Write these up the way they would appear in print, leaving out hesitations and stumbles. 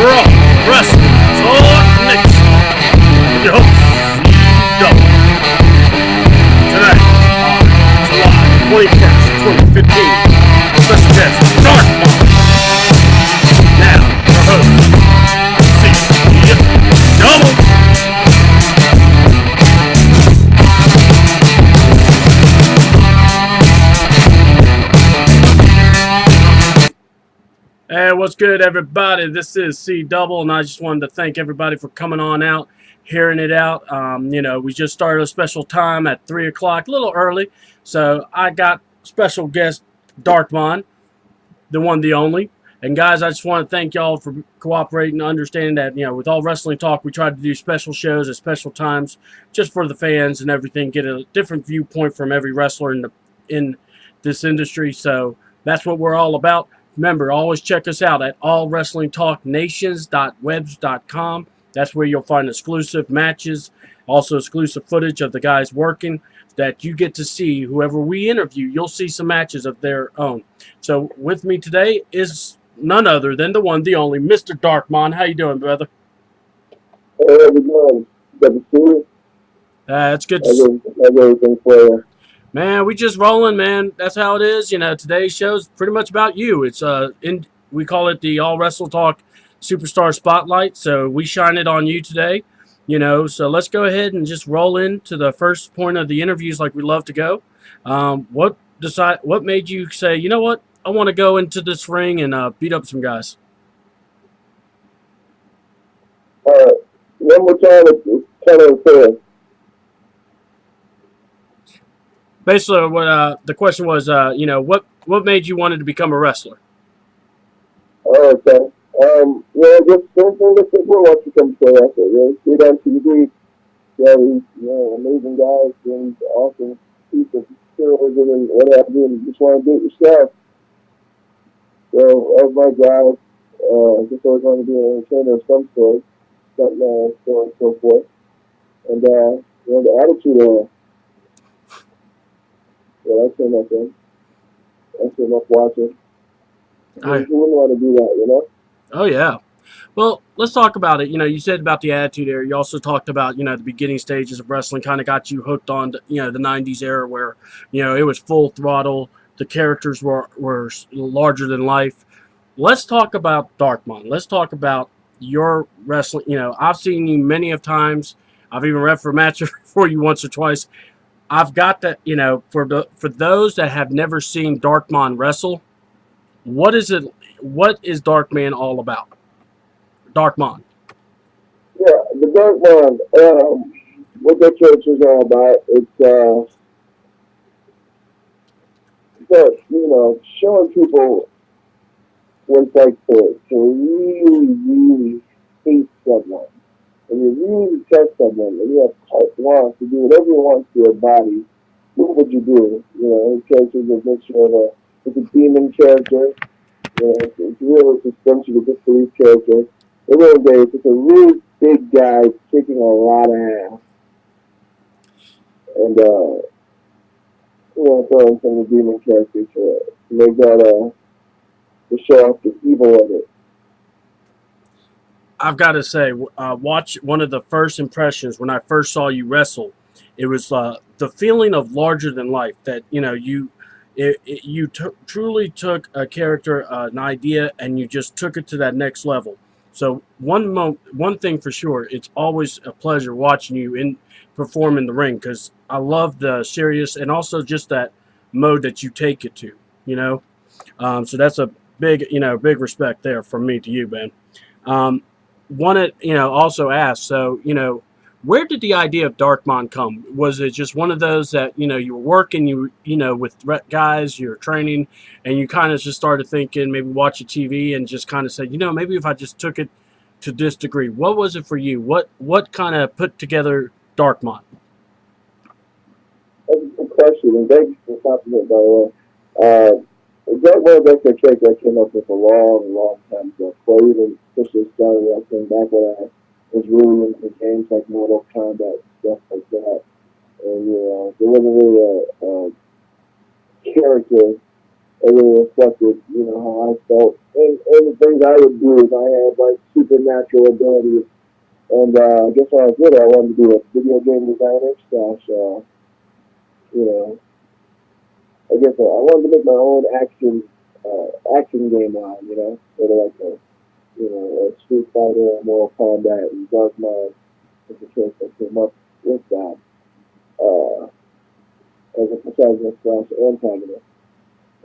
Raw Wrestling Talk Nation. With your host, C-Double. Tonight, July 21st, 2015, special guest, Dark Mon. Now, your host, C-Double. Hey, what's good, everybody? This is C-Double, and I just wanted to thank everybody for coming on out, hearing it out. We just started a special time at 3 o'clock, a little early, so I got special guest Dark Mon, the one, the only. And guys, I just want to thank y'all for cooperating and understanding that, with all wrestling talk, we try to do special shows at special times just for the fans and everything, get a different viewpoint from every wrestler in this industry. So that's what we're all about. Remember, always check us out at allwrestlingtalknations.webs.com. That's where you'll find exclusive matches, also exclusive footage of the guys working that you get to see. Whoever we interview, you'll see some matches of their own. So with me today is none other than the one, the only, Mr. Dark Mon. How you doing, brother? Hey, how's it going? Good to see you. It's good to see you. Everything for you. Man, we just rolling, man. That's how it is. Today's show's pretty much about you. It's we call it the All Wrestle Talk Superstar Spotlight. So we shine it on you today. So let's go ahead and just roll into the first point of the interviews like we love to go. What made you say, you know what? I want to go into this ring and beat up some guys. One more time, it's kind of fair. Basically, what the question was, what made you wanted to become a wrestler? Oh, okay. Just something that people want to come to a wrestler. See it on TV. These, amazing guys doing awesome pieces of tourism and what have you, and you just want to do it yourself. So, that was my drive. Just always wanted to be an entertainer of some sort, so on and so forth. And, the attitude of I came up in. I came up watching. Who wouldn't want to do that, Oh, yeah. Well, let's talk about it. You said about the attitude era. You also talked about, the beginning stages of wrestling kind of got you hooked on, the 90s era where, it was full throttle. The characters were larger than life. Let's talk about Dark Mon. Let's talk about your wrestling. I've seen you many of times. I've even ref for a match for you once or twice. I've got that, for those that have never seen Dark Mon wrestle, what is it? What is Dark Man all about? Dark Mon. Yeah, the Dark Mon. What that church is all about, showing people what it's like to really, really hate someone. And you really detest someone, and you have carte blanche to do whatever you want to your body. What would you do? His character is a mixture of it's a demon character. It's real suspension of this police character. In real days, it's a really big guy kicking a lot of ass. And, throwing some of the demon characters to make that, to show off the evil of it. I've got to say, watch one of the first impressions when I first saw you wrestle. It was the feeling of larger than life that, you truly took a character, an idea, and you just took it to that next level. So one thing for sure, it's always a pleasure watching you perform in the ring because I love the serious and also just that mode that you take it to. So that's a big respect there from me to you, Ben. Wanted also ask, so where did the idea of Dark Mon come? Was it just one of those that you were working with guys, you're training, and you kind of just started thinking, maybe watching TV and just kind of said, maybe if I just took it to this degree? What was it for you? What kind of put together Dark Mon? That's a good question, and thank you for the compliment, by the way. Dark Mon, that's a character I came up with a long time ago. Before I even officially started wrestling, back when I was really into games like Mortal Kombat, stuff like that. And, there wasn't really a character it really reflected, how I felt. And the things I would do is I had like supernatural abilities. And I guess when I was little, I wanted to be a video game designer slash, you know, I guess I wanted to make my own action game line, sort of like a Street Fighter, a Mortal Kombat, and Dark Mon is the choice that came up with that as a protagonist slash antagonist.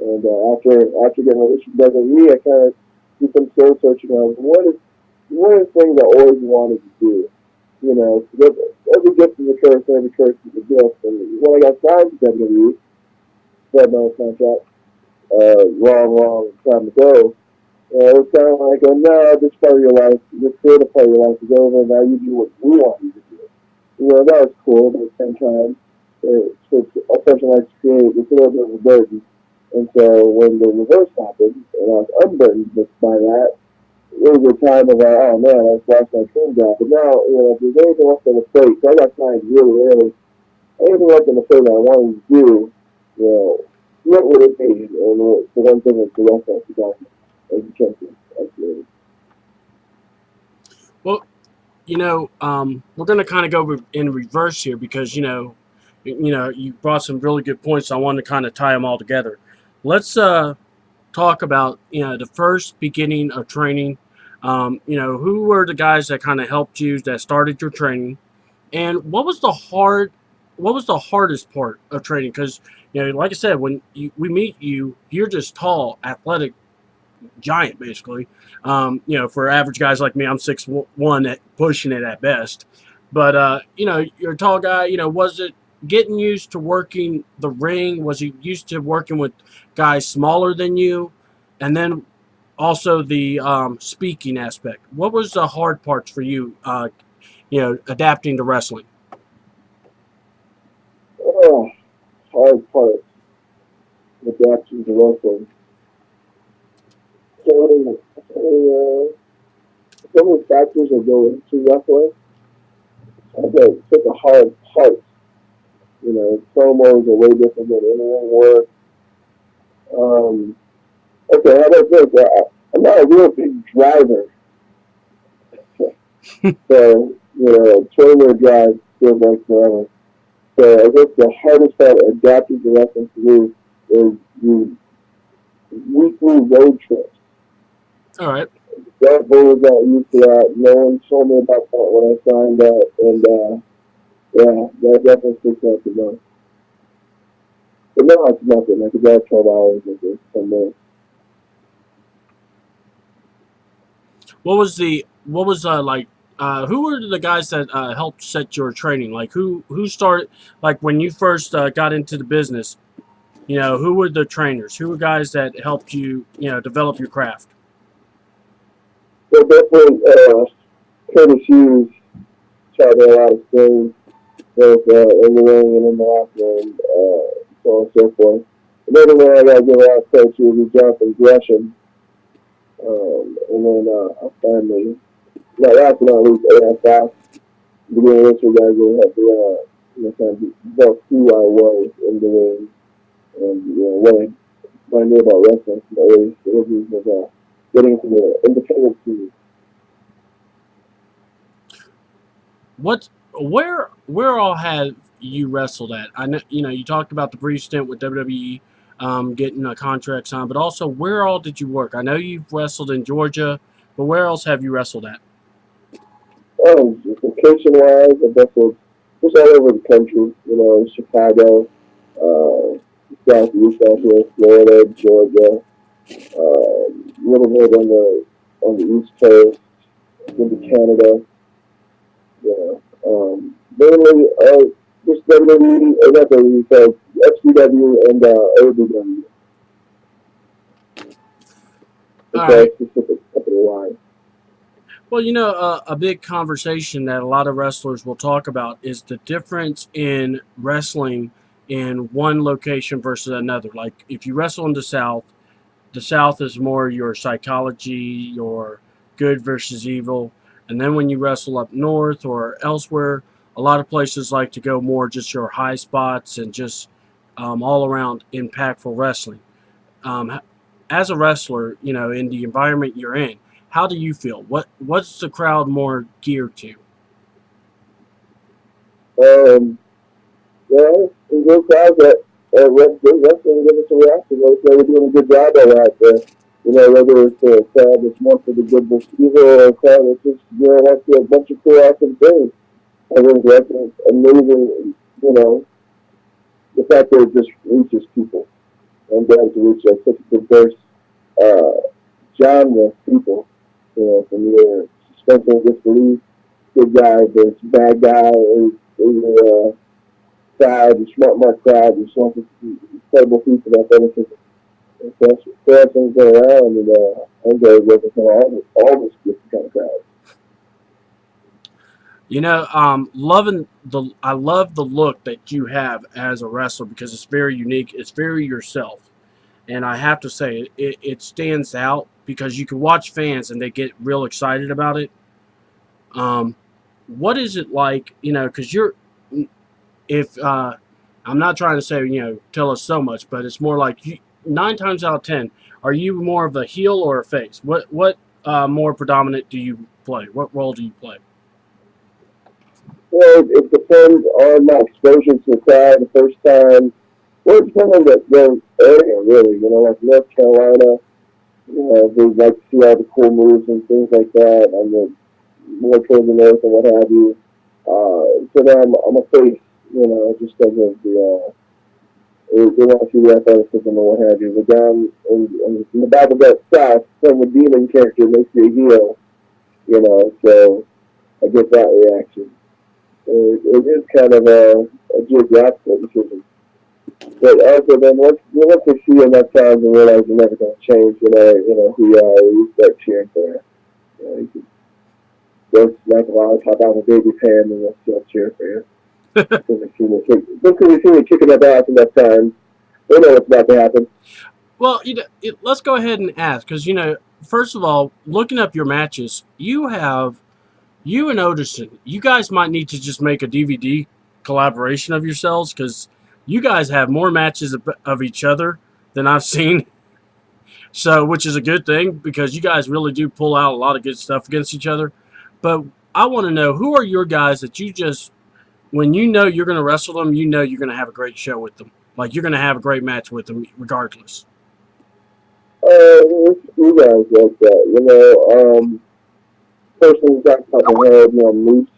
And after getting released from WWE, I kind of did some soul searching on what are the things I always wanted to do. Every gift is a curse, and every curse is a gift. And when I got signed to WWE, said my contract, long time ago, it was kind of like, oh no, this part of your life, this creative part of your life is over, and now you do what we want you to do. That was cool, but at the same time, a person likes to create, it's a little bit of a burden. And so when the reverse happened, and I was unburdened by that, it was a time of like, oh man, I just lost my dream job. But now, if there's anything left on the plate, so I got signed really early, anything left on the plate that I wanted to do, what would it be? And the one thing is the rest of the guy as a champion. Absolutely. Well, we're going to kind of go in reverse here because you brought some really good points. I wanted to kind of tie them all together. Let's talk about the first beginning of training. Who were the guys that kind of helped you, that started your training, and what was the hardest part of training? Because like I said, when we meet you, you're just tall, athletic giant, basically. For average guys like me, I'm 6'1", at pushing it at best. But you're a tall guy. Was it getting used to working the ring? Was you used to working with guys smaller than you? And then also the speaking aspect. What was the hard parts for you? Adapting to wrestling. Oh, hard part, adapting to wrestling. So many factors that go into wrestling. I think such a hard part. Promos are way different than in-ring work. Okay, how about this? I'm not a real big driver. So, 20-minute drive feels like forever. So I guess the hardest part of adapting to wrestling for me is the weekly road trips. All right. That was not used to that. No one told me about that when I signed up, and yeah, that definitely sticks out the most. But now it's nothing. I could drive 12 hours with this 10 minutes. What was like who were the guys that helped set your training? Like who started, like when you first got into the business, who were the trainers? Who were guys that helped you, develop your craft? So definitely, Curtis Hughes taught me a lot of things, both in the ring and in the locker room, so on and so forth. Another one I got to give a lot of credit to is Jonathan Gresham. And then finally, last but not least, AFI. Beginning of this year, guys really helped me kind of develop who I was in the ring and what I knew about wrestling from the early stages of getting into the independent scene. What where all have you wrestled at? I know you talked about the brief stint with WWE, getting a contract signed, but also where all did you work? I know you've wrestled in Georgia, but where else have you wrestled at? Location wise, I wrestled just all over the country. Chicago, Southeast out here, Florida, Georgia, a little bit on the East Coast, into Canada. Yeah. Mainly, just WWE, or not WWE, so FCW and AWTN All W. right. It's a specific company line. Well, a big conversation that a lot of wrestlers will talk about is the difference in wrestling in one location versus another. Like if you wrestle in the South is more your psychology, your good versus evil. And then when you wrestle up north or elsewhere, a lot of places like to go more just your high spots and just all around impactful wrestling. um, as a wrestler, in the environment you're in, how do you feel? What's the crowd more geared to? Um, yeah, and those guys that wrestling give us a reaction. They're doing a good job of that. Whether it's a crowd that's more for the good receiver or a crowd that's just wants to see a bunch of cool awesome things. I think wrestling's amazing. The fact that it just reaches people and be able to reach such a diverse uh, genre of people. From your suspension of disbelief, good guy, there's bad guy, there's crowd, the smart mark crowd, there's some incredible people that benefit. That's things go around, and I enjoy working for all this different kind of crowd. I love the look that you have as a wrestler because it's very unique. It's very yourself, and I have to say it stands out because you can watch fans and they get real excited about it. Um, what is it like? Because you're if I'm not trying to say tell us so much, but it's more like 9 times out of 10, are you more of a heel or a face? What more predominant do you play? What role do you play? It depends on my exposure to the crowd the first time. Well, it depends on the area, really. Like North Carolina, they like to see all the cool moves and things like that. I'm more towards the north and what have you. So then I'm a face, just because of they want to see the athleticism and what have you. But down in the Bible Belt South, some of the demon character makes you a heel, so I get that reaction. It is kind of a geographical decision. But also, then once they see you enough times and realize you're never going to change, who you are, you start cheering for you. You can go smack a lollipop out of a baby's hand and they'll still cheer for you. Because they see me kicking up ass enough times, they know what's about to happen. Well, let's go ahead and ask because first of all, looking up your matches, you and Oderson. You guys might need to just make a DVD collaboration of yourselves because you guys have more matches of each other than I've seen. So, which is a good thing because you guys really do pull out a lot of good stuff against each other. But I want to know who are your guys that you just when you're going to wrestle them, you're going to have a great show with them. Like you're going to have a great match with them, regardless. You guys like that, personally, got top of my head, Moose,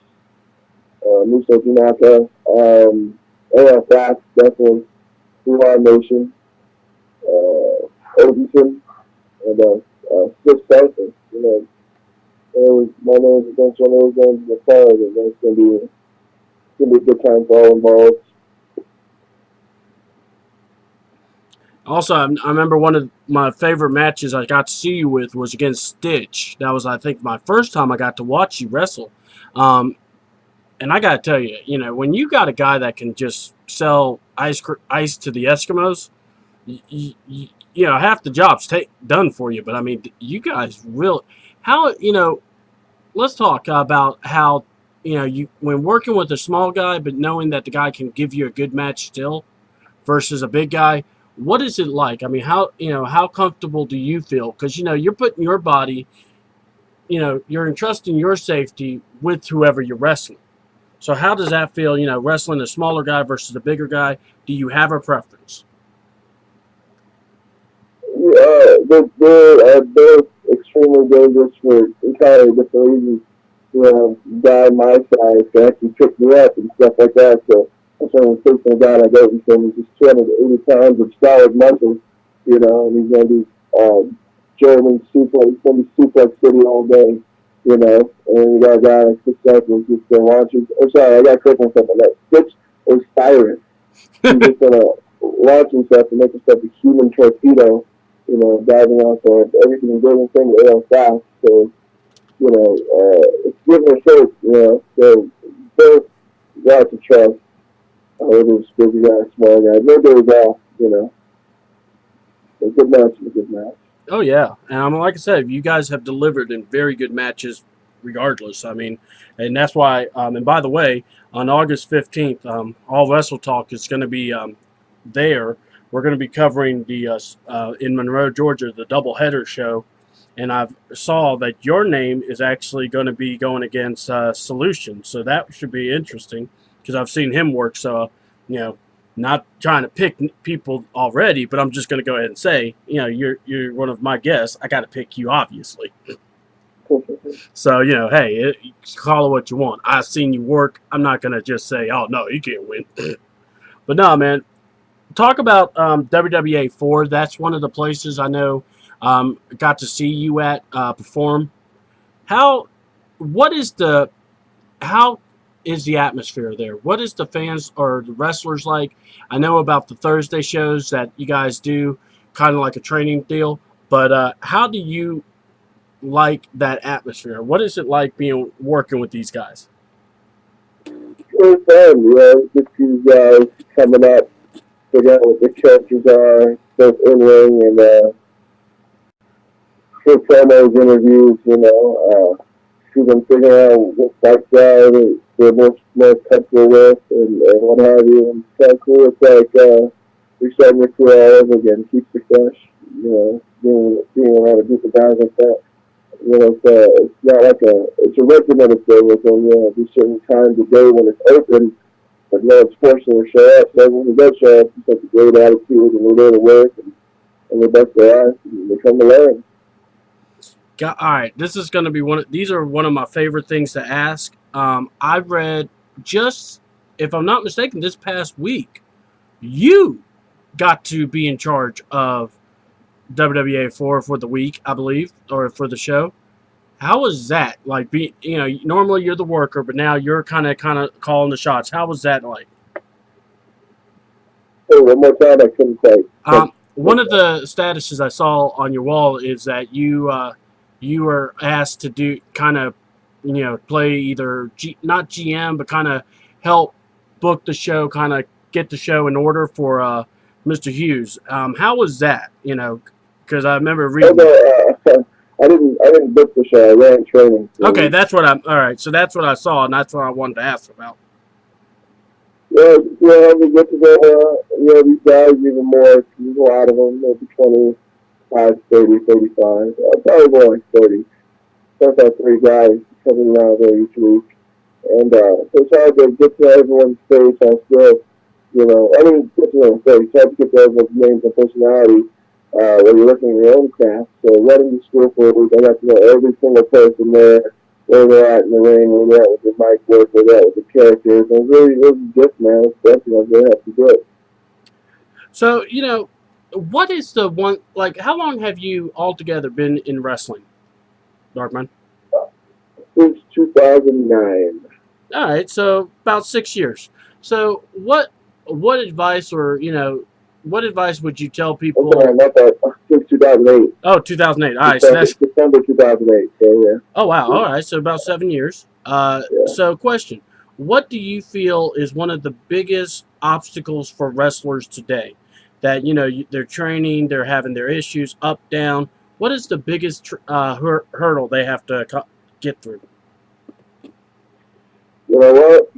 Moose Okinaka, AL Fast, definitely, Blue Nation, Odinson, and Six Cypher. My name's against one of those games in the card, and that's gonna be a good time for all involved. Also, I remember one of my favorite matches I got to see you with was against Stitch. That was, I think, my first time I got to watch you wrestle. Um, and I got to tell you, when you got a guy that can just sell ice to the Eskimos, half the job's done for you. But I mean, you guys really, how, let's talk about how, you when working with a small guy, but knowing that the guy can give you a good match still versus a big guy. What is it like? I mean, how comfortable do you feel? Because you're putting your body, you're entrusting your safety with whoever you're wrestling. So how does that feel? Wrestling a smaller guy versus a bigger guy. Do you have a preference? They're both extremely dangerous for entirely different reasons. Guy my size can actually pick me up and stuff like that. So that's why I'm facing a guy like Odenson who's just 280 pounds of solid muscle, and he's going to be German suplex, he's going to be suplex city all day, and you got a guy like 6 seconds just launching. Oh, sorry, I got to click on something like that. Switch or Siren. He's just going to launch himself and make himself a human torpedo, diving off of everything good and real fast. So, it's give or take, So both got to trust. Whether it's big guy, small guy, no days off, A good match is a good match. Oh yeah, and like I said, you guys have delivered in very good matches, regardless. I mean, and that's why. And by the way, on August 15th, All Wrestle Talk is going to be there. we're going to be covering the in Monroe, Georgia, the doubleheader show, and I saw that your name is actually going to be going against Solution, so that should be interesting because I've seen him work. So, not trying to pick people already, but I'm just going to go ahead and say, you're one of my guests. I got to pick you, obviously. So, hey, call it what you want. I've seen you work. I'm not going to just say, oh, no, you can't win. But no, man, talk about WWA 4. That's one of the places I know got to see you at perform. What is the, how is the atmosphere there? What is the fans or the wrestlers like? I know about the Thursday shows that you guys do, kind of like a training deal, but how do you like that atmosphere? What is it like working with these guys? It's fun, get these guys coming up, figure out what the characters are, both in ring and for promos, interviews, see them figure out what fight style they're most comfortable with and what have you. And it's kind of cool. It's like you're starting your career all over again. Keeps you fresh, being around a group of guys like that. It's not like it's a regimented thing with them. There's certain times of day when it's open, but no one's forcing to show up. So when they do show up, it's like a great attitude and they're there to work and they're best their eyes and they come to learn. All right, this is going to be these are one of my favorite things to ask. I've read just, if I'm not mistaken, this past week, you got to be in charge of WWA 4 for the week, I believe, or for the show. How was that? Like, normally you're the worker, but now you're kind of calling the shots. How was that like? Hey, one more time, I couldn't say. One of the statuses I saw on your wall is that you were asked to do play either not GM, but kind of help book the show, kind of get the show in order for Mr. Hughes. How was that? Because I remember reading. I didn't book the show. I ran training. Okay, that's what I'm. All right, so that's what I saw, and that's what I wanted to ask about. We get to go, these guys even more. There's a lot of them, maybe 25, 30, 35. Probably more like 30. Sometimes 3 guys coming around there each week. And so it's hard to get to everyone's face on skill. Get to everyone's face. It's hard to get to everyone's names and personality when you're working your own craft. So running the school for a week, I got to know every single person there, where they're at in the ring, where they're at with the mic work, where they're at with the characters. And it was a gift, man. It's definitely I'm going to have to do it. So, what is the one, like, how long have you altogether been in wrestling, Dark Mon? Since 2009. All right, so about 6 years. So what advice what advice would you tell people? I'm sorry, not that. Since 2008. Oh, 2008. All right, so that's December 2008. So yeah. Oh wow. All right, so about 7 years. Yeah. So question: what do you feel is one of the biggest obstacles for wrestlers today? That they're training, they're having their issues up, down. What is the biggest hurdle they have to get through? You know what?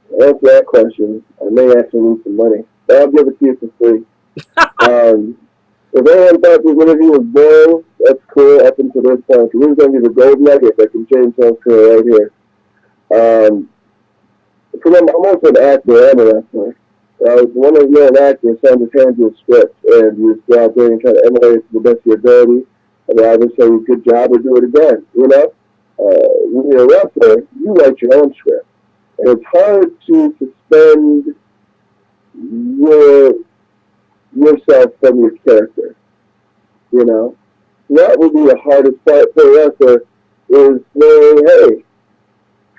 To answer that question, I may actually lose some money. But I'll give it to you for free. If anyone thought this interview was boring, that's cool up until this point. This is going to be the gold nugget that can change someone's career right here. Because I'm also an actor and a wrestler. When you're an actor, someone just hands you a script, and you just go out there and try to emulate it to the best of your ability, and they either say good job or do it again, when you're a wrestler, you write your own script. And it's hard to suspend yourself from your character. That would be the hardest part for a wrestler is saying, hey,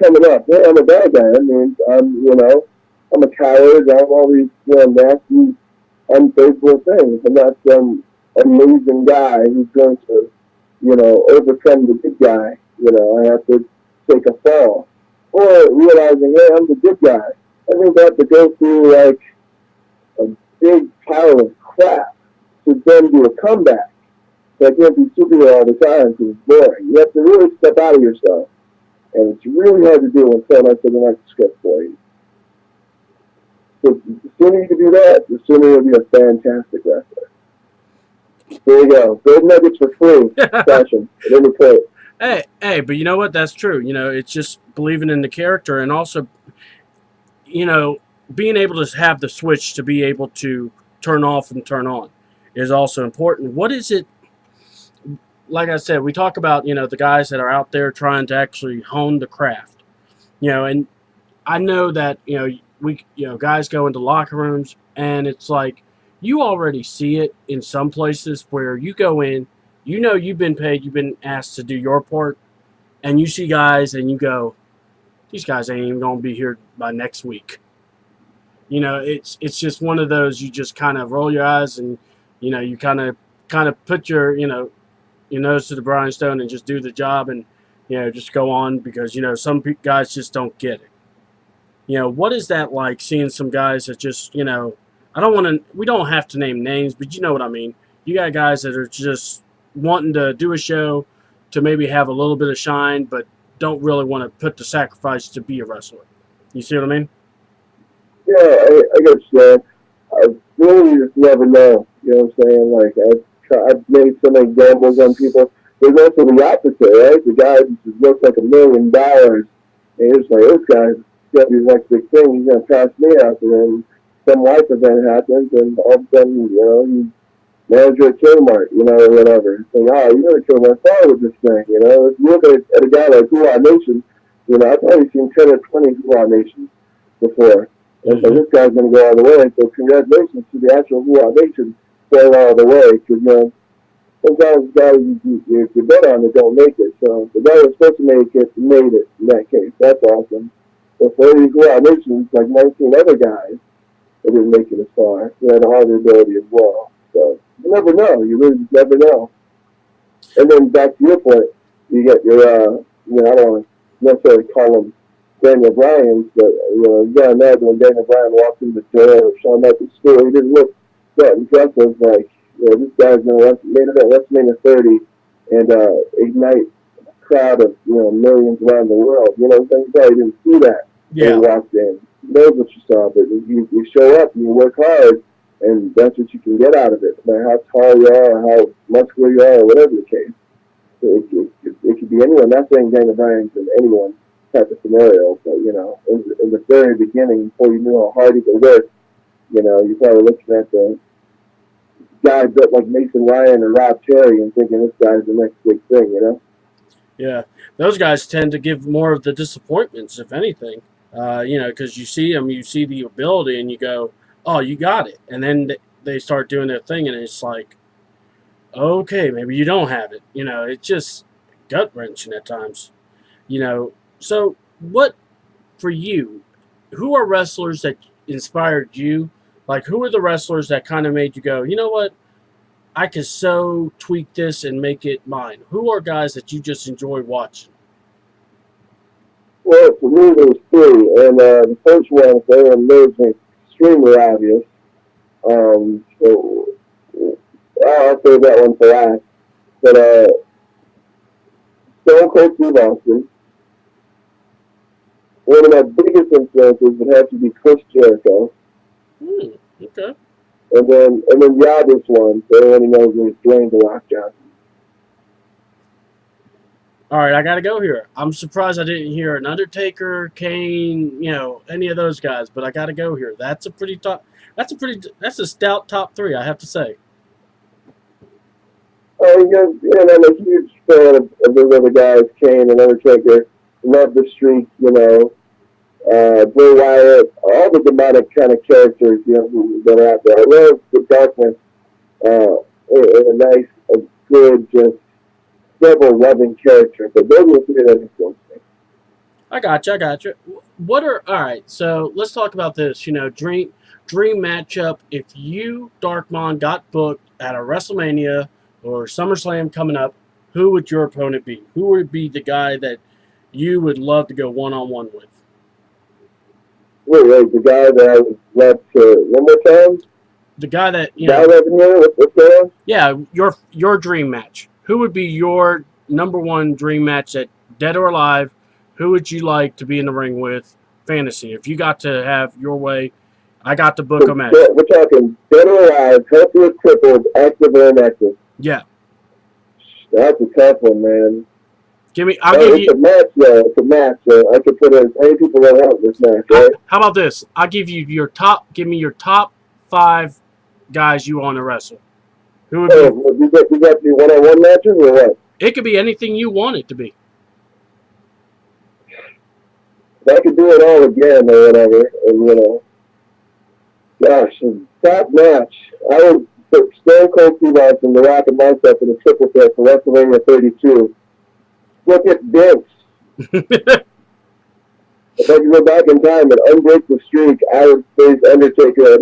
coming up, hey, I'm a bad guy. That means I'm a coward, I'm all these nasty, unfaithful things. I'm not some amazing guy who's going to, overcome the good guy. I have to take a fall. Or realizing, hey, I'm the good guy. I think I have to go through like a big pile of crap to then do a comeback. So I can't be superhero all the time because it's boring. You have to really step out of yourself. And it's really hard to do when someone else doesn't like the script for you. So the sooner you can do that, the sooner you'll be a fantastic wrestler. There you go. Gold nuggets for free. Stash them at any point. Hey, but you know what? That's true. It's just believing in the character, and also, you know, being able to have the switch to be able to turn off and turn on is also important. What is it? Like I said, we talk about, the guys that are out there trying to actually hone the craft, and I know that, guys go into locker rooms, and it's like you already see it in some places where you go in, you've been paid, you've been asked to do your part, and you see guys and you go, these guys ain't even going to be here by next week. It's just one of those, you just kind of roll your eyes, and you kind of put your nose to the grindstone and just do the job, and just go on, because some guys just don't get it. What is that like, seeing some guys that just, I don't want to, we don't have to name names, but you know what I mean. You got guys that are just wanting to do a show to maybe have a little bit of shine, but don't really want to put the sacrifice to be a wrestler. You see what I mean? Yeah, I guess I really just never know. You know what I'm saying? Like I've made so many gambles on people. There's also the opposite, right? The guy just looks like $1 million, and you're just like, this guy's got these next big thing. He's gonna pass me out, and then some life event happens, and all of a sudden, he's manager at Kmart, or whatever. Saying, oh, you gotta kill my father with this thing, If you look at a guy like Hoo-Ah Nation, I've probably seen 10 or 20 Hoo-Ah Nations before. And so this guy's going to go all the way. So congratulations to the actual Hoo-Ah Nation going all the way. Because, sometimes guys you bet on that don't make it. So the guy that's supposed to make it made it in that case. That's awesome. But for these Hoo-Ah Nations, like 19 other guys that didn't make it as far, who had all the ability as well. So you never know. You really just never know. And then back to your point, you get your, I don't want to necessarily call them Daniel Bryan, but you gotta imagine when Daniel Bryan walked in the door or Shawn Michaels' school, he didn't look that impressive. Like, this guy's gonna main event WrestleMania 30 and ignite a crowd of millions around the world. Things like he didn't see that when he walked in. He knows what you saw, but you show up and you work hard, and that's what you can get out of it. No matter how tall you are, or how muscular you are, or whatever the case. It could be anyone. Not saying Daniel Bryan's in anyone type of scenario, but in the very beginning, before you knew how hard he could work, you're probably looking at the guy built like Mason Ryan or Rob Terry and thinking this guy's the next big thing, Yeah, those guys tend to give more of the disappointments, if anything. Because you see them, you see the ability, and you go, "Oh, you got it," and then they start doing their thing, and it's like, "Okay, maybe you don't have it." It's just gut wrenching at times. So what for you? Who are wrestlers that inspired you? Like, who are the wrestlers that kind of made you go, you know what? I could so tweak this and make it mine. Who are guys that you just enjoy watching? Well, for me, there was three, and the first one, if anyone knows me, extremely obvious. So I'll save that one for last. But Stone Cold Steve Austin. One of my biggest influences would have to be Chris Jericho. Okay. And then the obvious one, so everyone knows, is Dwayne The Rock Johnson. All right, I got to go here. I'm surprised I didn't hear an Undertaker, Kane, any of those guys, but I got to go here. That's a stout top three, I have to say. I'm a huge fan of those other guys, Kane and Undertaker. Love the Streak, Bray Wyatt, all the demonic kind of characters, that are out there. I love the darkness, a nice, a good, just devil-loving character. But those are the three that influence me. I got you. All right, so let's talk about this. Dream matchup. If you, Dark Mon, got booked at a WrestleMania or SummerSlam coming up, who would your opponent be? Who would be the guy that you would love to go one-on-one with? Wait, the guy that I would love to, one more time? The guy that, what's going on? Yeah, your dream match. Who would be your number one dream match at Dead or Alive? Who would you like to be in the ring with? Fantasy. If you got to have your way, I got the book So a match. we're talking dead or alive, healthy or crippled, active or inactive. Yeah. That's a tough one, man. I'll give It's you. a match, though. It's a match, so I could put as many people as I want in this match, right? How about this? I'll give you your top. Give me your top 5 guys you want to wrestle. Who would be? Oh, we got to do one-on-one matches or what? It could be anything you want it to be. If I could do it all again or whatever, and gosh, top match. I would put Stone Cold Steve Austin, The Rock, and myself in a triple threat for WrestleMania 32. Look at this. If I could go back in time and unbreak the streak, I would face Undertaker at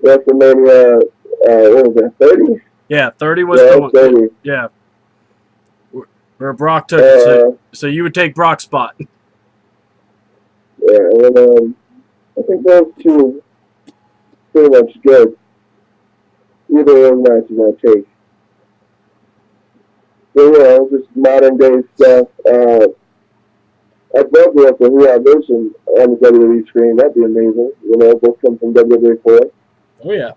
WrestleMania. What was that? 30? Yeah, 30 was Yeah, the one. 30. Yeah, where Brock took it. So you would take Brock's spot. Yeah, and I think those two pretty much good. Either one matches I take. So, just modern day stuff. I'd love to have the Revolution on the WWE screen. That'd be amazing. Both come from WWE4. Oh yeah.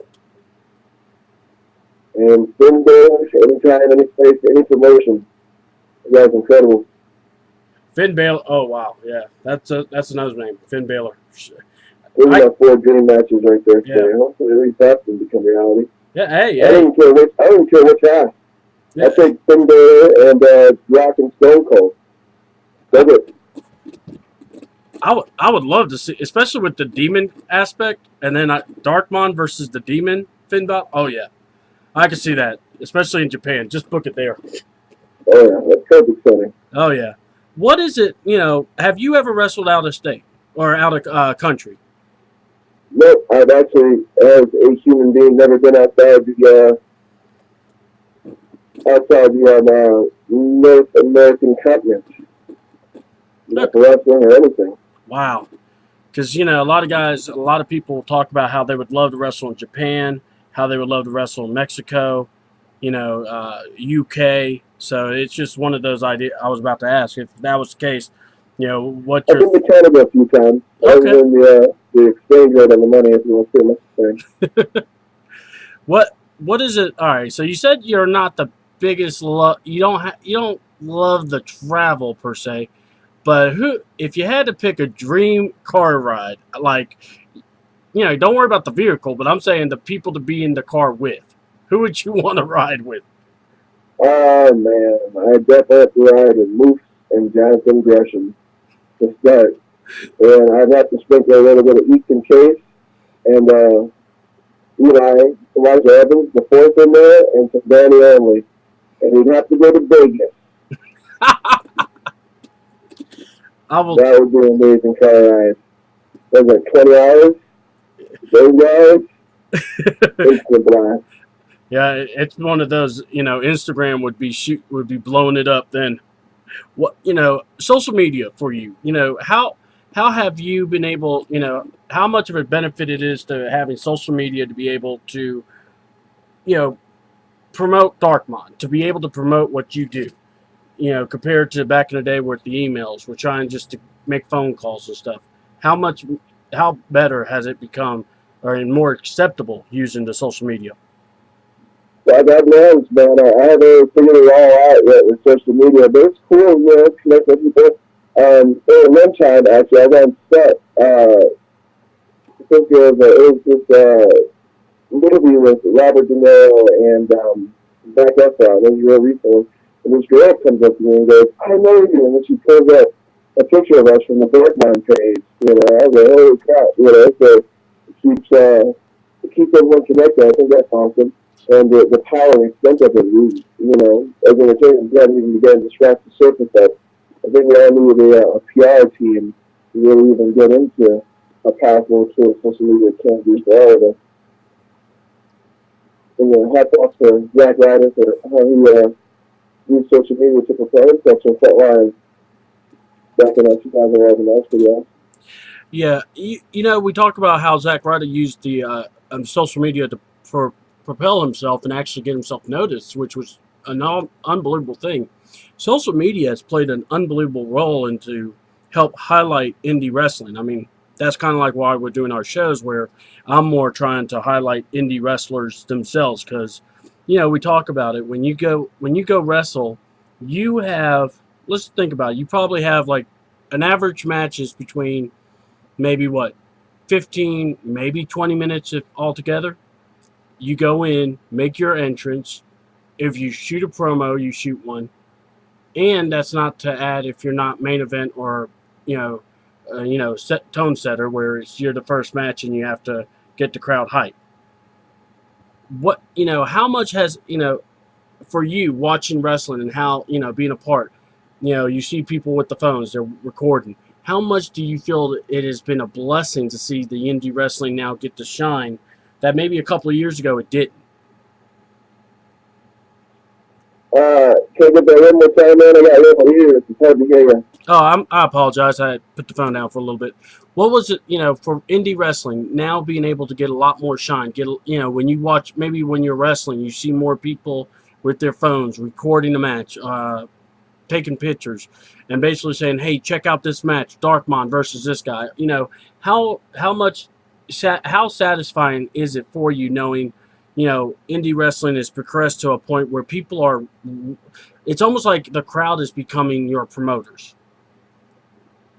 And Finn Balor, anytime, any place, any promotion. That's incredible. Finn Balor. Oh wow, yeah, that's another name. Finn Balor. Those are my 4 dream matches right there. Yeah. So hopefully at least that can become reality. Yeah. Hey. I don't care which half. Yeah. I take Finn Balor and Rock and Stone Cold. That's it. I would love to see, especially with the demon aspect, and then Dark Mon versus the demon Finn Balor. Oh yeah, I can see that, especially in Japan. Just book it there. Oh yeah, that's perfect setting. Oh yeah. What is it? Have you ever wrestled out of state or out of country? Nope, I've actually, as a human being, never been outside the North American continent. Not for wrestling or anything. Wow. Because, a lot of people talk about how they would love to wrestle in Japan, how they would love to wrestle in Mexico, UK. So it's just one of those ideas I was about to ask. If that was the case, what I've been to Canada a few times. Okay. Other than the exchange rate on the money, if you want to say necessary. What is it? All right. So you said you're not the biggest you don't love the travel per se, but if you had to pick a dream car ride, like don't worry about the vehicle, but I'm saying the people to be in the car with, who would you want to ride with? Oh man, I definitely have to ride with Moose and Jonathan Gresham to start, and I'd have to sprinkle a little bit of Easton Chase and Elijah Evans, the fourth in there, and some Danny Only. And we'd have to go to Vegas. That would be an amazing car ride. That was like 20 hours. Those guys, instant blast. Yeah, it's one of those. Instagram would be blowing it up. Then, social media for you. How have you been able? How much of a benefit it is to having social media to be able to, promote Dark Mon, to be able to promote what you do. Compared to back in the day with the emails, we're trying just to make phone calls and stuff. How better has it become, or more acceptable using the social media? Well, I've learned, man. I haven't figured it all out yet with social media, but it's cool, connect with people. One time, actually, I was on set. I think it was this movie with Robert De Niro and Zac Efron. It was real recently. And this girl comes up to me and goes, "I know you," and then she pulls up a picture of us from the Dark Mon page. I was like, "Holy crap!" So it keeps everyone connected. I think that's awesome. And the power and extent of it, as an attorney, we haven't even begun to scratch the surface of. I think we all need a PR team to really even get into a powerful tool social media can be for all of us. And hats off to Zack Ryder for how he used social media to prepare himself for frontline back in 2011. That's pretty awesome. Yeah, we talk about how Zack Ryder used the social media to propel himself and actually get himself noticed, which was an unbelievable thing. Social media has played an unbelievable role into help highlight indie wrestling. I mean, that's kind of like why we're doing our shows, where I'm more trying to highlight indie wrestlers themselves, because we talk about it. When you go wrestle, you have, let's think about it, you probably have like an average match is between maybe what, 15, maybe 20 minutes if altogether. You go in, make your entrance. If you shoot a promo, you shoot one. And that's not to add if you're not main event or you know set tone setter, where you're the first match and you have to get the crowd hype. How much has, for you watching wrestling, and how, being a part, you see people with the phones, they're recording. How much do you feel that it has been a blessing to see the indie wrestling now get to shine that maybe a couple of years ago it didn't? Can I get that one more time, man? I got a little ears. It's hard to hear you. Oh, I apologize. I put the phone down for a little bit. What was it, for indie wrestling now being able to get a lot more shine? When you watch, maybe when you're wrestling, you see more people with their phones recording the match, taking pictures, and basically saying, "Hey, check out this match, Dark Mon versus this guy." How much, how satisfying is it for you knowing, indie wrestling has progressed to a point where people are. It's almost like the crowd is becoming your promoters.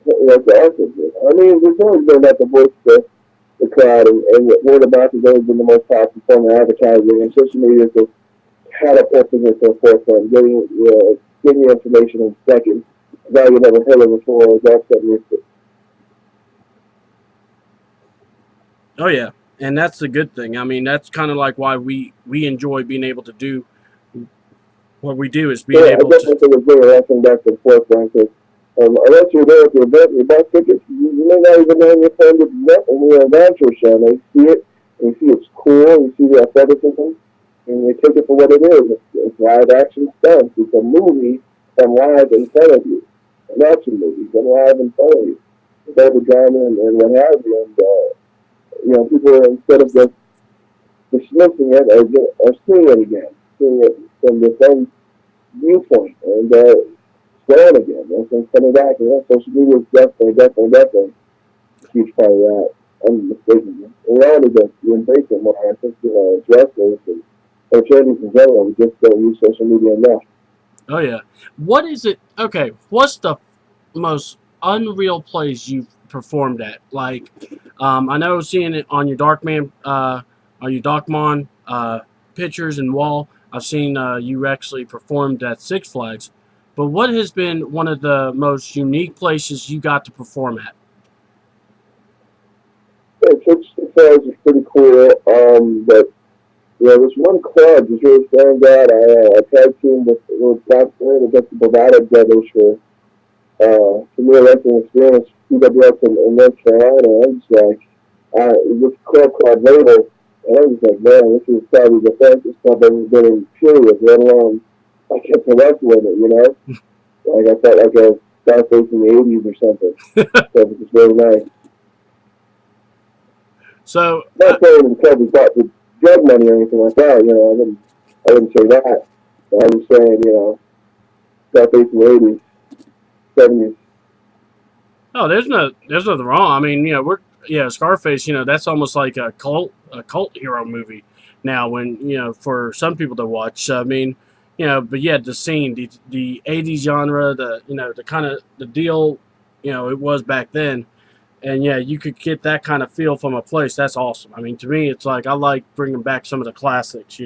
That's awesome. I mean, there's always been that the voice the crowd, and word of mouth has always been the most powerful form of advertising, and social media is just catapulting it to the forefront, getting you information in seconds that you never heard of before. That's what makes it. Oh yeah, and that's the good thing. I mean, that's kind of like why we enjoy being able to do what we do, is So being I able to. definitely think it's bringing wrestling back to the forefront because unless you're there at the event, you buy tickets, you may not even know your friend is nothing. You're a natural show. And they see it, and you see it's cool, and you see the athleticism, and you take it for what it is. It's live action stunts. It's a movie and live in front of you. An action movie and live in front of you. With all the drama and what have you. And, people, instead of just dismissing it, are seeing it again. Seeing it from the same viewpoint. And growing again. It's coming back. Social media is definitely a huge part of that. Unmistakably. And we all need to embrace it more. I think, as wrestlers and charities in general, we just don't use social media enough. Oh yeah, what is it? Okay, what's the most unreal place you've performed at? Like, I know seeing it on your Dark Mon pictures and wall. I've seen you actually performed at Six Flags, but what has been one of the most unique places you got to perform at? Yeah, Six Flags is pretty cool. But there's one club that's really stands out. I tag team with Dark Mon against the Bravado Brothers for me, wrestling experience, PWX in North Carolina. I'm just like, this club called Label, and I'm just like, man, this is probably the fastest club I've ever been in, period, let alone I get to wrestle in it. Like I felt like a Scarface in the 80s or something. So it was really nice. So, Not saying because we got the drug money or anything like that, I wouldn't say that. But I'm just saying, Scarface in the 80s, 70s. oh, there's nothing wrong. I mean, Scarface. That's almost like a cult hero movie now. When for some people to watch. I mean, but yeah, the scene, the '80s genre, the kind of the deal, it was back then, and yeah, you could get that kind of feel from a place. That's awesome. I mean, to me, it's like I like bringing back some of the classics.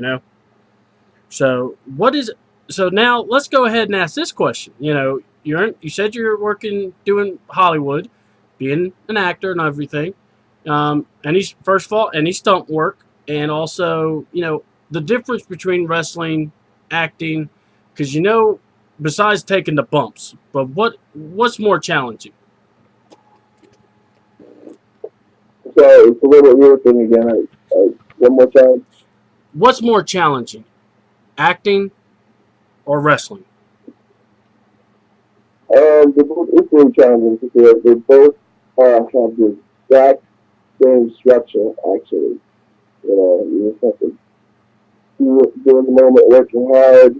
So what is so now? Let's go ahead and ask this question. You said you're working doing Hollywood, being an actor and everything. Any first of all, any stunt work, and also the difference between wrestling, acting, because besides taking the bumps, but what's more challenging? So it's a little weird thing again. One more time. What's more challenging, acting or wrestling? They're both equally challenging because they both have the exact same structure, actually. You just have to do in the moment, working hard,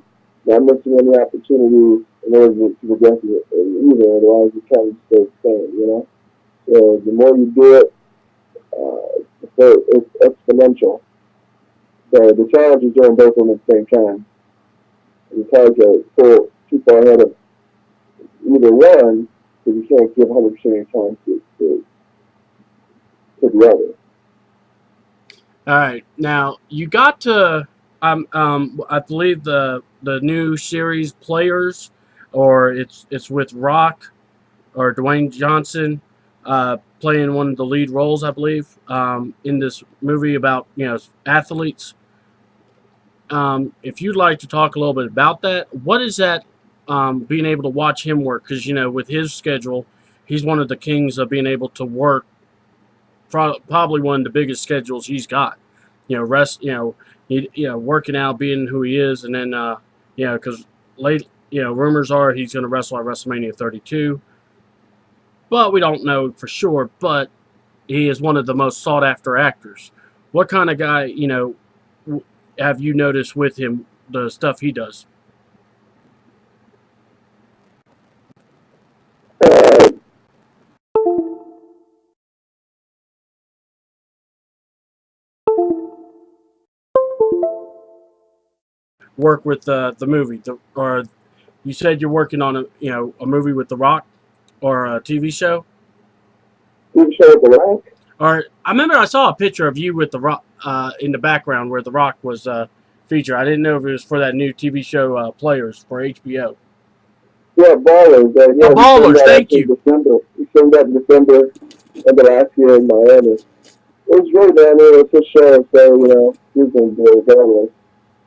not missing any opportunities in order to progress it either, otherwise you kind of stay the same. So the more you do it, so it's exponential. So the challenge is doing both of them at the same time. It's hard to pull too far ahead of either one because you can't give 100% of your time to the other. All right, now you got to. I believe the new series Players, or it's with Rock or Dwayne Johnson, playing one of the lead roles, I believe, in this movie about athletes. If you'd like to talk a little bit about that, what is that? Being able to watch him work, because with his schedule, he's one of the kings of being able to work. Probably one of the biggest schedules he's got. Rest. Working out, being who he is, and then because late, rumors are he's going to wrestle at WrestleMania 32, but we don't know for sure. But he is one of the most sought after actors. What kind of guy, have you noticed with him, the stuff he does? Uh, Work with the movie, or you said you're working on a movie with The Rock, or a TV show, TV show with the Rock. or I remember I saw a picture of you with The Rock in the background where The Rock was featured. I didn't know if it was for that new TV show Players for HBO. Yeah, Ballers. Oh, Yeah, we filmed Ballers! that Thank actually in you. December. We filmed that in December of the last year in Miami. It was great, man. It was his show, so he was going to do it regardless.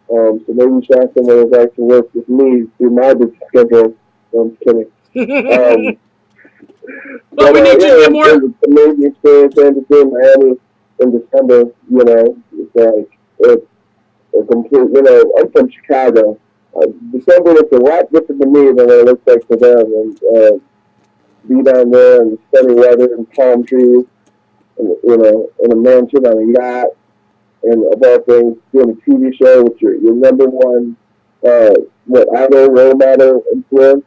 So maybe we should ask someone who's like to work with me through my busy schedule. No, I'm just kidding. Um, Well, but we need you to yeah, get it more. was an amazing experience. And to be in Miami in December, it's like it's a complete. I'm from Chicago. December looks a lot different to me than what it looks like for them. And be down there in sunny weather and palm trees, and in a mansion on a yacht, and of all things, doing a TV show with your number one, uh, idol, role model, influence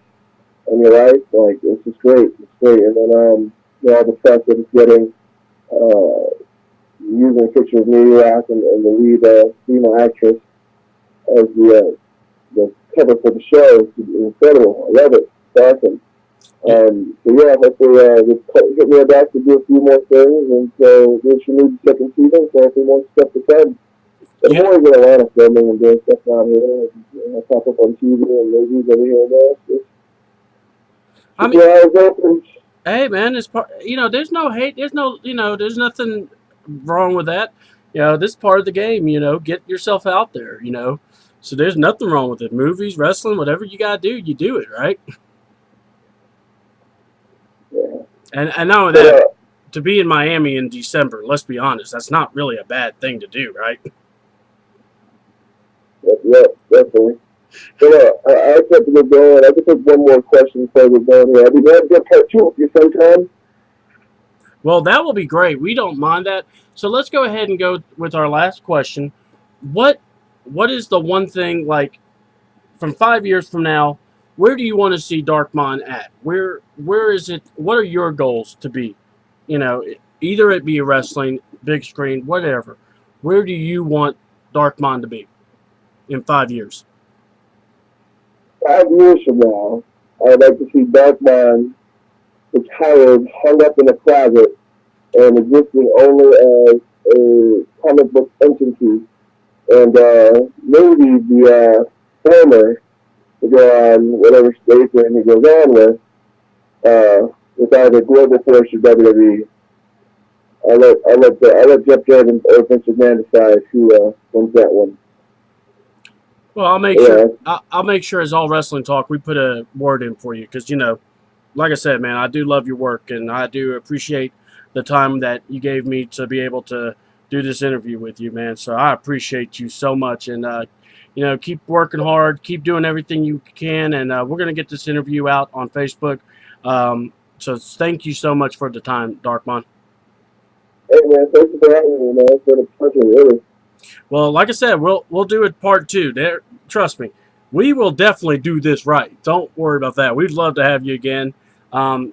in your life. Like it's just great. It's great. And then all the stuff that it's getting, using a picture of me, Rock, and the lead female actress as the cover for the show is incredible. I love it. It's awesome. So yeah, hopefully just hit me back to do a few more things, and so this should lead to second season. So hopefully more stuff to come. But I'm Yeah, always in Atlanta filming and doing stuff down here. I pop up on TV and movies over here and there. Just I keep mean, your eyes open. hey man, it's part. There's no hate. There's no. There's nothing wrong with that. This is part of the game. Get yourself out there. So there's nothing wrong with it. Movies, wrestling, whatever you gotta do, you do it, right? Yeah. And not only But that, to be in Miami in December, let's be honest, that's not really a bad thing to do, right? yeah, definitely. But I kept to get going. I can take one more question before we go here. I'll be glad to get part two with you sometime. Well, that will be great. We don't mind that. So let's go ahead and go with our last question. What what is the one thing, like, from 5 years from now? Where do you want to see Dark Mon at? Where is it? What are your goals to be? You know, Either it be wrestling, big screen, whatever. Where do you want Dark Mon to be in 5 years? 5 years from now, I would like to see Dark Man retired, hung up in a closet, and existing only as a comic book entity. And maybe the former to go on whatever state that he goes on with either Global Force or WWE. I'll let Jeff Jordan or Vince McMahon decide who wins that one. Well, I'll make sure. Yeah, I'll make sure as all wrestling talk, we put a word in for you, because like I said, man, I do love your work, and I do appreciate the time that you gave me to be able to do this interview with you, man. So I appreciate you so much, and keep working hard, keep doing everything you can, and we're gonna get this interview out on Facebook. So thank you so much for the time, Darkmon. hey man, thank you for having me, man. It's been a pleasure, really. Well, like I said, we'll do it part two. Trust me, we will definitely do this right. Don't worry about that. We'd love to have you again. So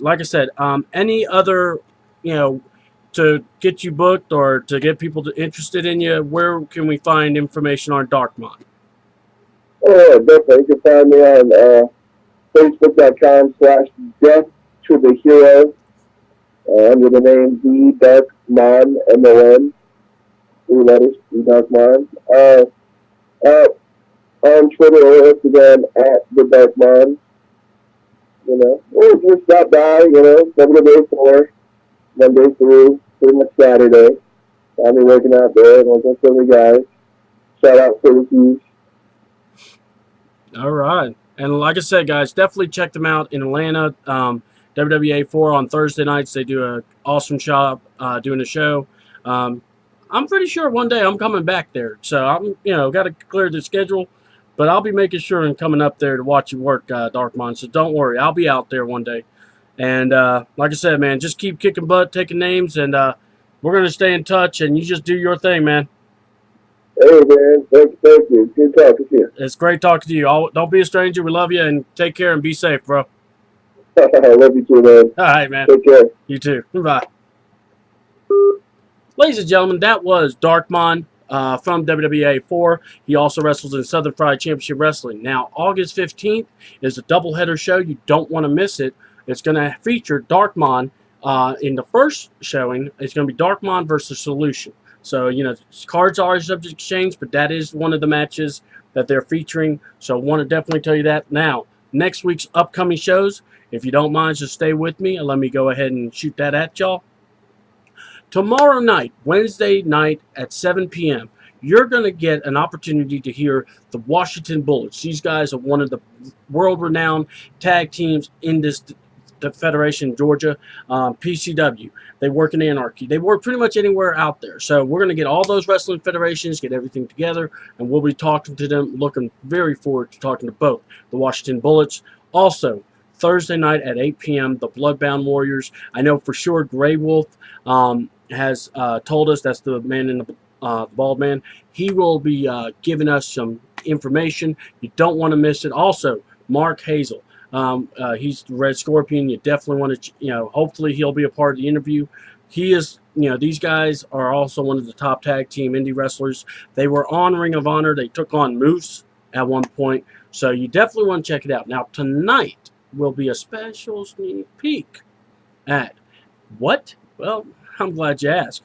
like I said, any other, you know, to get you booked or to get people interested in you, where can we find information on Dark Mon? Oh, yeah, definitely. You can find me on Facebook.com/Death to the Hero under the name The Dark Mon, MON, three letters, The Dark Mon. Uh, on Twitter or Instagram The Dark Mon. Or just stop by, WW4, Monday through pretty much Saturday. I'll be working out there, like I said, the guys. Shout out to the Hughes. All right. And like I said, guys, definitely check them out in Atlanta. WWA4 on Thursday nights. They do an awesome job doing a show. Um, I'm pretty sure one day I'm coming back there. So I'm, got to clear the schedule. But I'll be making sure and coming up there to watch you work, Dark Mon. So don't worry. I'll be out there one day. And like I said, man, just keep kicking butt, taking names, and we're going to stay in touch. And you just do your thing, man. Hey, man. Thank you. Good talking to you. It's great talking to you. Don't be a stranger. We love you, and take care and be safe, bro. I love you too, man. All right, man. Take care. You too. Bye. Ladies and gentlemen, that was Dark Mon from WWA 4. He also wrestles in Southern Fried Championship Wrestling. Now, August 15th is a doubleheader show. You don't want to miss it. It's going to feature Dark Mon. In the first showing, it's going to be Dark Mon versus Solution. So, cards are subject to change, but that is one of the matches that they're featuring. So, I want to definitely tell you that. Now, next week's upcoming shows, if you don't mind, just stay with me and let me go ahead and shoot that at y'all. Tomorrow night, Wednesday night at 7 p.m., you're going to get an opportunity to hear the Washington Bullets. These guys are one of the world-renowned tag teams in the Federation in Georgia, PCW. They work in Anarchy. They work pretty much anywhere out there. So we're going to get all those wrestling federations, get everything together, and we'll be talking to them, looking very forward to talking to both the Washington Bullets. Also, Thursday night at 8 p.m., the Bloodbound Warriors. I know for sure Grey Wolf has told us, that's the man in the bald man. He will be giving us some information. You don't want to miss it. Also, Mark Hazel. He's the Red Scorpion. You definitely want to, hopefully he'll be a part of the interview. He is, these guys are also one of the top tag team indie wrestlers. They were on Ring of Honor. They took on Moose at one point. So you definitely want to check it out. Now, tonight will be a special sneak peek at what? Well, I'm glad you asked.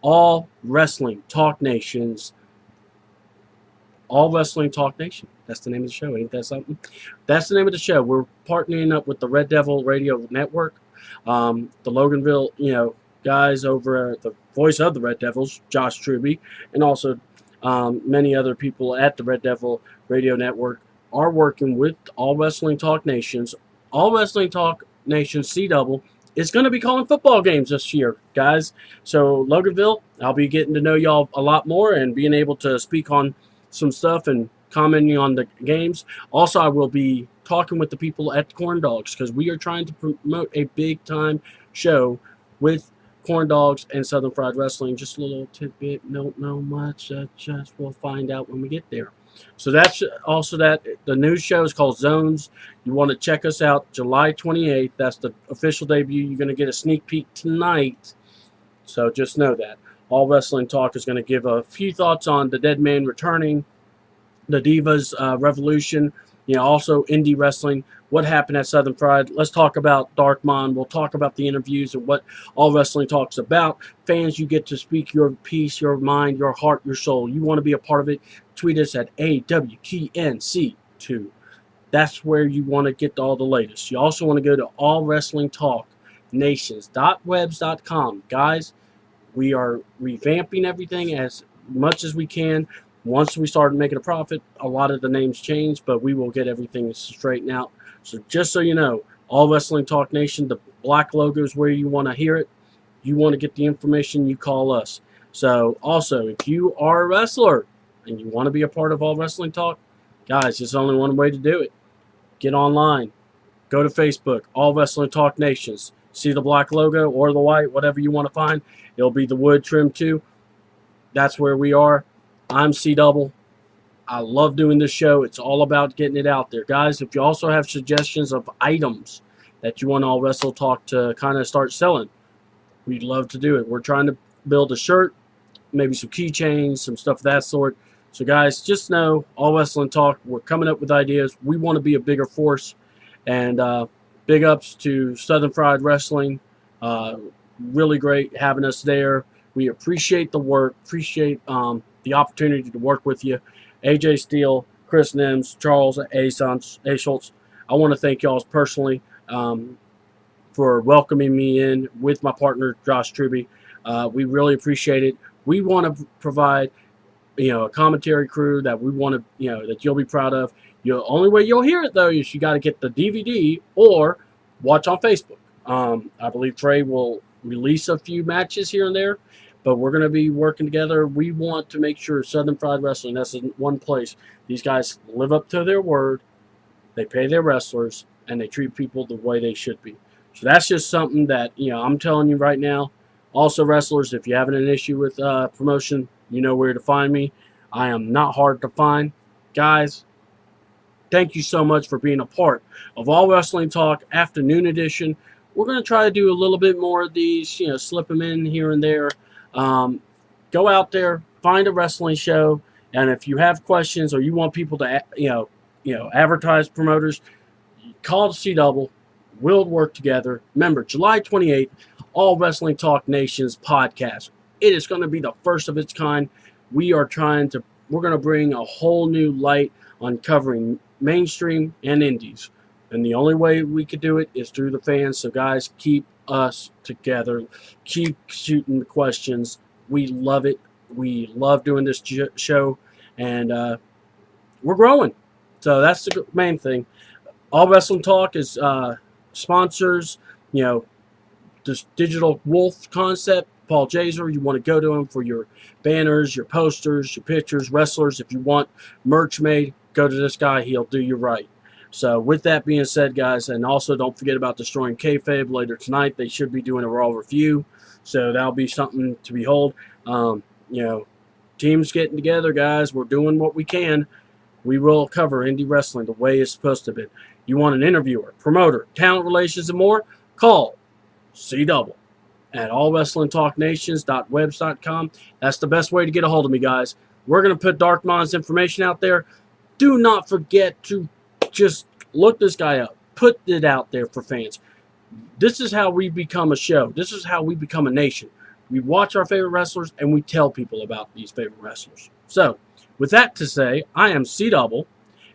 All Wrestling Talk Nation's All Wrestling Talk Nation. That's the name of the show. Ain't that something? That's the name of the show. We're partnering up with the Red Devil Radio Network. The Loganville, guys over at the voice of the Red Devils, Josh Truby, and also many other people at the Red Devil Radio Network are working with All Wrestling Talk Nations. All Wrestling Talk Nations C-Double is going to be calling football games this year, guys. So Loganville, I'll be getting to know y'all a lot more and being able to speak on some stuff and commenting on the games. Also, I will be talking with the people at Corn Dogs because we are trying to promote a big-time show with Corn Dogs and Southern Fried Wrestling. Just a little tidbit, don't know much. Just we'll find out when we get there. So that's also that. The new show is called Zones. You want to check us out July 28th. That's the official debut. You're going to get a sneak peek tonight. So just know that. All Wrestling Talk is going to give a few thoughts on the Dead Man returning, the Divas Revolution, also indie wrestling, what happened at Southern Fried. Let's talk about Dark Mon. We'll talk about the interviews and what All Wrestling Talk's about. Fans, you get to speak your piece, your mind, your heart, your soul. You want to be a part of it, tweet us at AWTNC2. That's where you want to get all the latest. You also want to go to allwrestlingtalknations.webs.com. Guys, we are revamping everything as much as we can. Once we start making a profit, a lot of the names change, but we will get everything straightened out. So just so you know, All Wrestling Talk Nation, the black logo is where you want to hear it. You want to get the information, you call us. So also, if you are a wrestler and you want to be a part of All Wrestling Talk, guys, there's only one way to do it. Get online. Go to Facebook, All Wrestling Talk Nations. See the black logo or the white, whatever you want to find. It'll be the wood trim too. That's where we are. I'm C-Double. I love doing this show. It's all about getting it out there. Guys, if you also have suggestions of items that you want All Wrestle Talk to kind of start selling, we'd love to do it. We're trying to build a shirt, maybe some keychains, some stuff of that sort. So, guys, just know All Wrestling Talk, we're coming up with ideas. We want to be a bigger force. And big ups to Southern Fried Wrestling. Really great having us there. We appreciate the work, appreciate the opportunity to work with you. AJ Steele, Chris Nims, Charles A. Schultz. I want to thank y'all personally for welcoming me in with my partner, Josh Truby. We really appreciate it. We want to provide, a commentary crew that we want to, that you'll be proud of. The only way you'll hear it, though, is you got to get the DVD or watch on Facebook. I believe Trey will release a few matches here and there, but we're going to be working together. We want to make sure Southern Fried Wrestling, that's in one place. These guys live up to their word. They pay their wrestlers, and they treat people the way they should be. So that's just something that, I'm telling you right now. Also, wrestlers, if you're having an issue with promotion, you know where to find me. I am not hard to find. Guys, thank you so much for being a part of All Wrestling Talk Afternoon Edition. We're going to try to do a little bit more of these, slip them in here and there. Go out there, find a wrestling show, and if you have questions or you want people to, advertise promoters, call the C-Double. We'll work together. Remember, July 28th, All Wrestling Talk Nations podcast. It is going to be the first of its kind. We're going to bring a whole new light on covering mainstream and indies. And the only way we could do it is through the fans. So, guys, keep us together. Keep shooting the questions. We love it. We love doing this show. And we're growing. So that's the main thing. All Wrestling Talk is sponsors, this Digital Wolf concept. Paul Jaser, you want to go to him for your banners, your posters, your pictures, wrestlers. If you want merch made, go to this guy. He'll do you right. So with that being said, guys, and also don't forget about Destroying Kayfabe later tonight. They should be doing a Raw review. So that'll be something to behold. Teams getting together, guys. We're doing what we can. We will cover indie wrestling the way it's supposed to be. You want an interviewer, promoter, talent relations, and more? Call C-Double at allwrestlingtalknations.webs.com. That's the best way to get a hold of me, guys. We're going to put Dark Mon's information out there. Do not forget to just look this guy up. Put it out there for fans. This is how we become a show. This is how we become a nation. We watch our favorite wrestlers, and we tell people about these favorite wrestlers. So, with that to say, I am C-Double,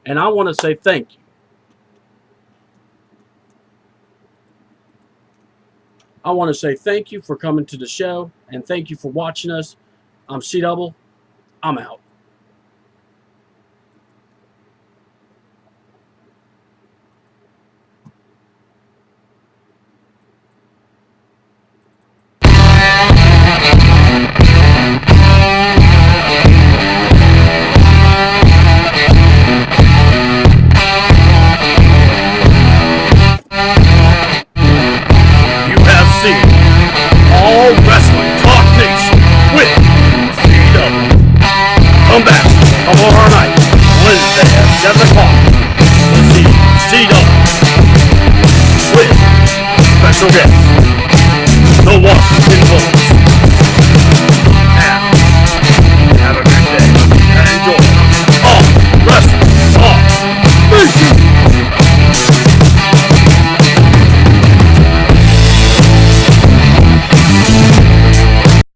and I want to say thank you. I want to say thank you for coming to the show, and thank you for watching us. I'm C-Double. I'm out.